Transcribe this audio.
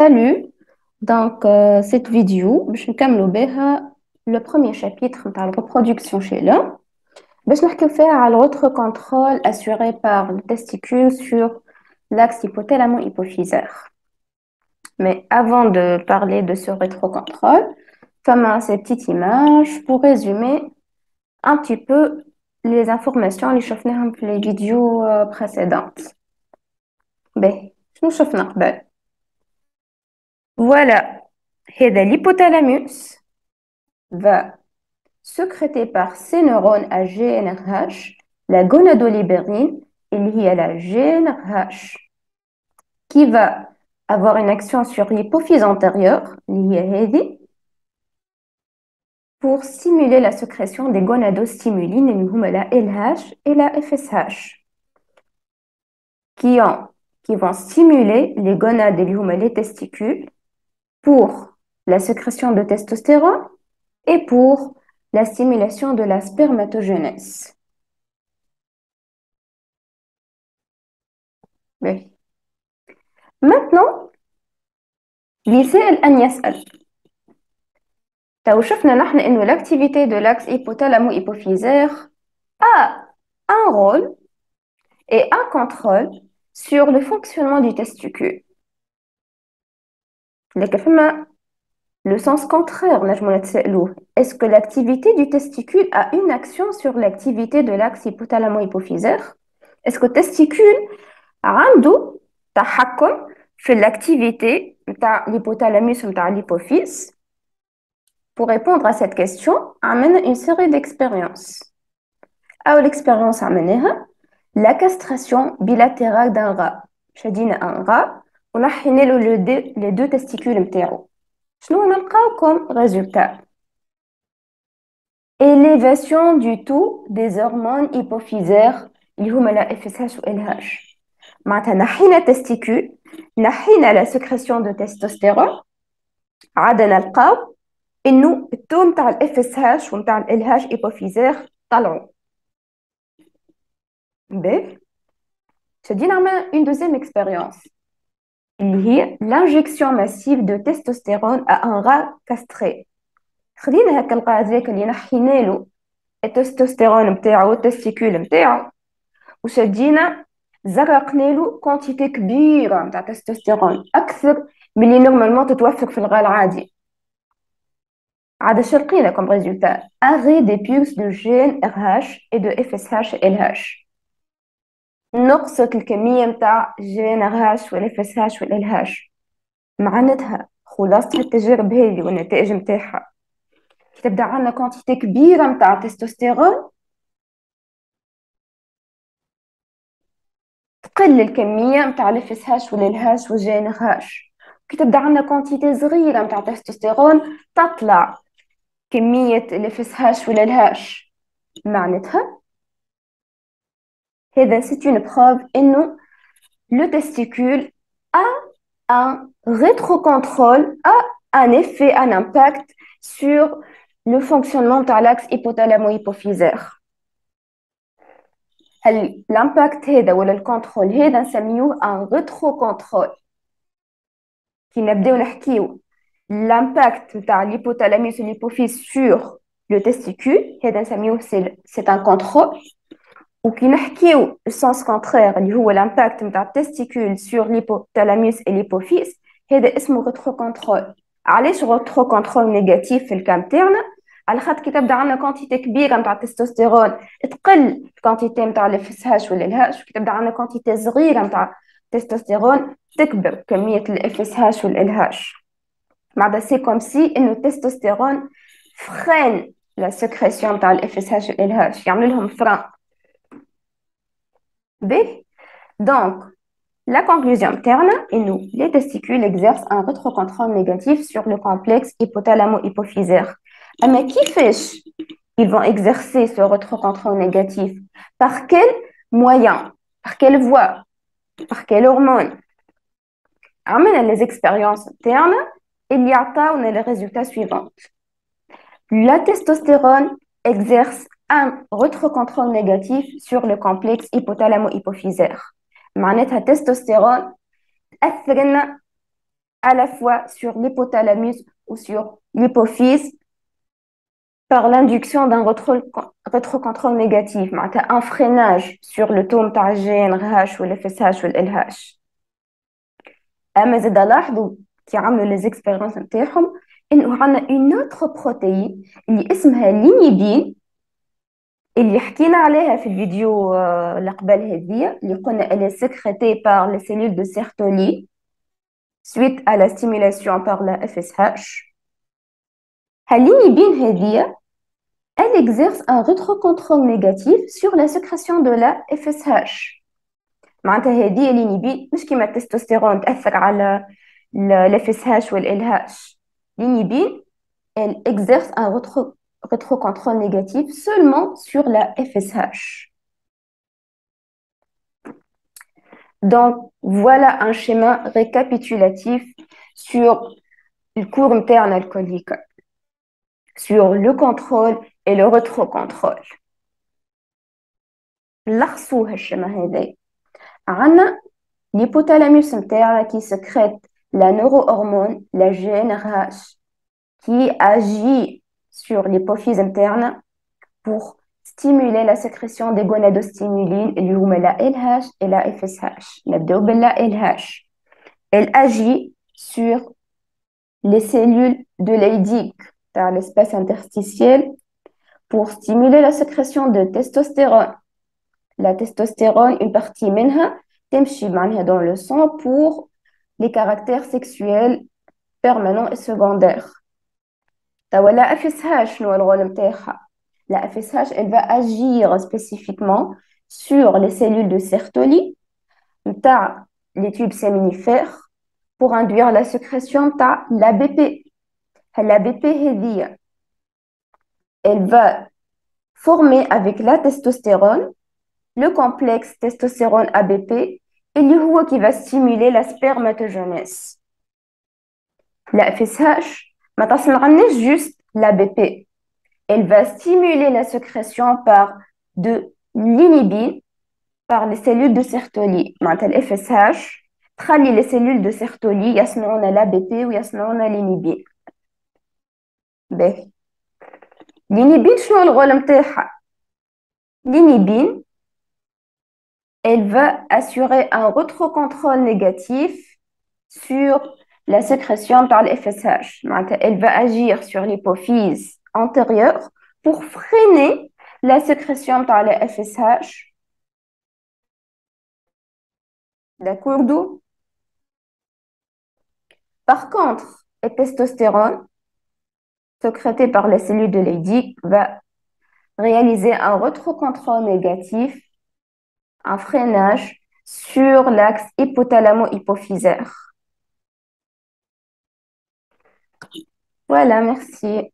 Salut, cette vidéo, je vais le premier chapitre de la reproduction chez l'homme. Je vais faire l'autre contrôle assuré par le testicule sur l'axe hypothalamo-hypophysaire. Mais avant de parler de ce rétrocontrôle, comme ces petites images pour résumer un petit peu les informations que j'ai dans les vidéos précédentes. Ben, je nous قبل. Voilà, l'hypothalamus va sécréter par ces neurones à GNRH la gonadolibérine, il y a la GNRH qui va avoir une action sur l'hypophyse antérieure, pour stimuler la sécrétion des gonadostimulines, la LH et la FSH, qui, qui vont stimuler les gonades et les testicules pour la sécrétion de testostérone et pour la stimulation de la spermatogenèse. Oui. Maintenant, l'ICL أن يسأل. شفنا نحن إنه l'activité de l'axe hypothalamo-hypophysaire a un rôle et un contrôle sur le fonctionnement du testicule. لكن le sens contraire, est-ce que l'activité du testicule a une action sur l'activité de l'axe hypothalamo-hypophysaire? Est-ce que le testicule a تحكم في l'activité de l'hypothalamus ou de l'hypophyse? Pour répondre à cette question, amène une série d'expériences. L'expérience amène la castration bilatérale d'un rat. Je dis un rat, on a les deux testicules متاعو. شنو نلقاو comme résultat? Élévation du taux des hormones hypophysaires اللي هما la FSH ou LH. معناتها نحينا testicule, نحينا la sécrétion de testostérone, عاد نلقاو إنه التو نتاع ال FSH و نتاع ال LH hypophysaire طلعوا. B. Je dis une deuxième expérience. Il y a l'injection massive de testostérone à un rat castré. خلينا هكا القا هذاك اللي نحينا له التستوستيرون نتاعو التستيكول نتاعو وشدينا زرقنا له كونتيتي كبيره نتاع تستوستيرون اكثر من اللي نورمالمون تتوفر في الغاء العادي. عاد شو لقينا كوم ريزولتا؟ arrêt des pulses de GnRH et de FSH LH. نقصت الكميه نتاع GnRH وال FSH وال LH. معناتها خلاصه التجارب هذه والنتائج نتاعها تبدا عندنا كونتيتي كبيره نتاع تستوستيرون، تقل الكميه نتاع الاف هاش ولا الهاش والجين هاش. كي تبدا عندنا كونتيتي صغيره نتاع تستوستيرون تطلع كميه الاف هاش ولا الهاش. معناتها هذا سي اون بروف انه لو تستيكول a un rétrocontrôle, a un effet, un impact sur le fonctionnement de l'axe hypothalamo-hypophysaire. L'impact هذا ولا الكنترول هذا نسميوه un rétrocontrôle. كي نبداو نحكيو l'impact نتاع l'hypothalamus et l'hypophyse sur le testicule هذا نسميوه c'est un contrôle. وكي نحكيو le sens contraire اللي هو l'impact نتاع التستيكول sur l'hypothalamus et l'hypophyse هذا اسمه rétrocontrôle. علاش rétrocontrôle نيجاتيف في الكام تاعنا؟ على خاطر كي تبدا عندنا كونتيتي كبيره نتاع التستوستيرون تقل الكونتيتي نتاع الاف هاش ولا الهاش، وكي تبدا عندنا كونتيتي صغيره نتاع التستوستيرون تكبر كميه الاف هاش ولا الهاش. معناتها سي كوم سي انه التستوستيرون فرين لا سكريسيون نتاع الاف هاش ولا الهاش، يعمل لهم فران. B. Donc, la conclusion interne est que les testicules exercent un rétrocontrôle négatif sur le complexe hypothalamo-hypophysaire. Mais qui fait ils vont exercer ce rétrocontrôle négatif? Par quel moyen? Par quelle voie? Par quelle hormone? Amène les expériences internes et il y a les résultats suivants. La testostérone exerce un rétrocontrôle négatif sur le complexe hypothalamo-hypophysaire. معناتها التستوستيرون تأثر لنا à la fois sur l'hypothalamus ou sur l'hypophyse par l'induction d'un rétrocontrôle négatif, معناتها un freinage sur le taux نتاع الGnRH ou l'FSH ou l'LH. اما زاد لاحظوا كي عملوا لي زيكسبيريونس نتاعهم انه عندنا اون اوتر بروتين اللي اسمها لينيبين، اللي حكينا عليها في الفيديو اللي قبل هذيا، اللي قلنا elle est sécrétée par les cellules de Sertoli suite à la stimulation par la FSH. هاللينيبين هذيا elle exerce un rétrocontrôle négatif sur la sécrétion de la FSH. معناتها هذه الانيبين مش كيما التستوستيرون تأثر على الFSH والLH. L'inhibine, elle exerce un rétrocontrôle négatif seulement sur la FSH. Donc, voilà un schéma récapitulatif sur le cours interne alcoolique, sur le contrôle et le rétrocontrôle. لخصوا هالشيما هذا. عنا l'hypothalamus interne qui sécrète la neurohormone, la GnRH, qui agit sur l'hypophyse interne pour stimuler la sécrétion des gonadostimulines, اللي هما la LH et la FSH. نبدأ بلا LH. Elle agit sur les cellules de Leydig dans l'espace interstitiel pour stimuler la sécrétion de testostérone. La testostérone, une partie منها تمشي معناها dans le sang pour les caractères sexuels permanents et secondaires. توا la FSH شنو الرول نتاعها؟ La FSH, elle va agir spécifiquement sur les cellules de Sertoli, les tubes séminifères, pour induire la sécrétion de l'ABP. L'ABP, elle va former avec la testostérone le complexe testostérone-ABP, et qui va stimuler la spermatogenèse. La FSH, ما juste l'ABP. Elle va stimuler la sécrétion par de l'inhibine par les cellules de Sertoli. معناتها ال FSH تخلي les cellules de Sertoli يصنعون l'ABP ويصنعون l'inhibine. باهي. l'inhibine شنو الغول نتاعها؟ l'inhibine elle va assurer un rétrocontrôle négatif sur la sécrétion par le FSH. معناتها elle va agir sur l'hypophyse antérieure pour freiner la sécrétion par le FSH. D'accord? Par contre, le testostérone, sécrété par les cellules de Leydig, va réaliser un rétrocontrôle négatif, un freinage sur l'axe hypothalamo-hypophysaire. Voilà, merci.